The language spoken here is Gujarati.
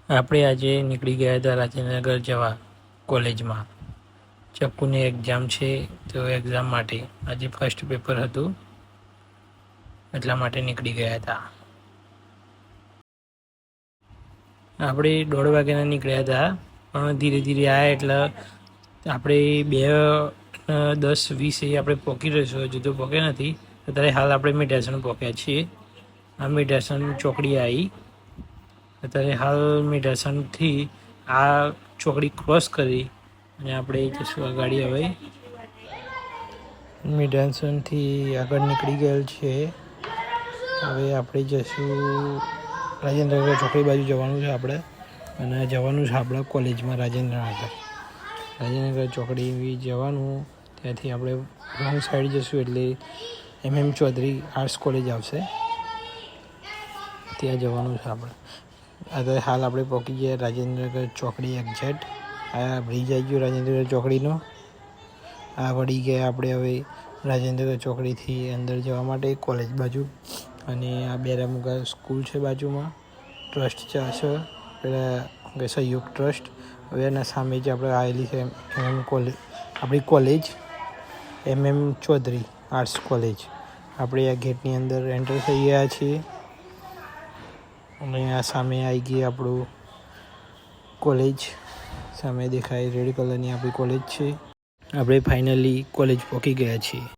આપણે આજે નીકળી ગયા હતા રાજેન્દ્રનગર જવા કોલેજમાં. ચક્કુની એક્ઝામ છે, તો એક્ઝામ માટે આજે ફર્સ્ટ પેપર હતું, એટલા માટે નીકળી ગયા હતા. આપણે 1:30 વાગ્યાના નીકળ્યા હતા, પણ ધીરે ધીરે આવ્યા એટલે આપણે 2:10-20 આપણે પહોંચી રહીશું. હજુ તો પહોંચ્યા નથી. અત્યારે હાલ આપણે મેઢાસણ પહોંચ્યા છીએ. આ મેઢાસણ ચોકડી આવી. અત્યારે હાલ મેઢાસણથી આ ચોકડી ક્રોસ કરી અને આપણે જઈશું આગળ. હવે મેઢાસણથી આગળ નીકળી ગયેલ છે. હવે આપણે જઈશું રાજેન્દ્રનગર ચોકડી બાજુ જવાનું છે આપણે, અને જવાનું છે આપણા કોલેજમાં રાજેન્દ્રનગર ચોકડી જવાનું. ત્યાંથી આપણે રોંગ સાઈડ જઈશું એટલે MM ચૌધરી આર્ટ્સ કોલેજ આવશે, ત્યાં જવાનું છે આપણે. અત્યારે હાલ આપણે પહોંચી ગયા રાજેન્દ્રનગર ચોકડી એક્ઝેક્ટ. આ બ્રિજ આવી ગયો રાજેન્દ્રનગર ચોકડીનો. આ વળી ગયા આપણે હવે રાજેન્દ્રનગર ચોકડીથી અંદર જવા માટે કોલેજ બાજુ. અને આ બેરામુગા સ્કૂલ છે બાજુમાં, ટ્રસ્ટ છે પેલા સહયોગ ટ્રસ્ટ. હવે એના સામે જ આપણે આવેલી છે આપણી college MM Chaudhari arts college. આપણે આ ગેટની અંદર એન્ટર થઈ ગયા છીએ અને આ સામે આવી ગઈ આપણું કોલેજ. સામે દેખાય રેડ કલરની આપણી કોલેજ છે. આપણે ફાઇનલી કોલેજ પહોંચી ગયા છીએ.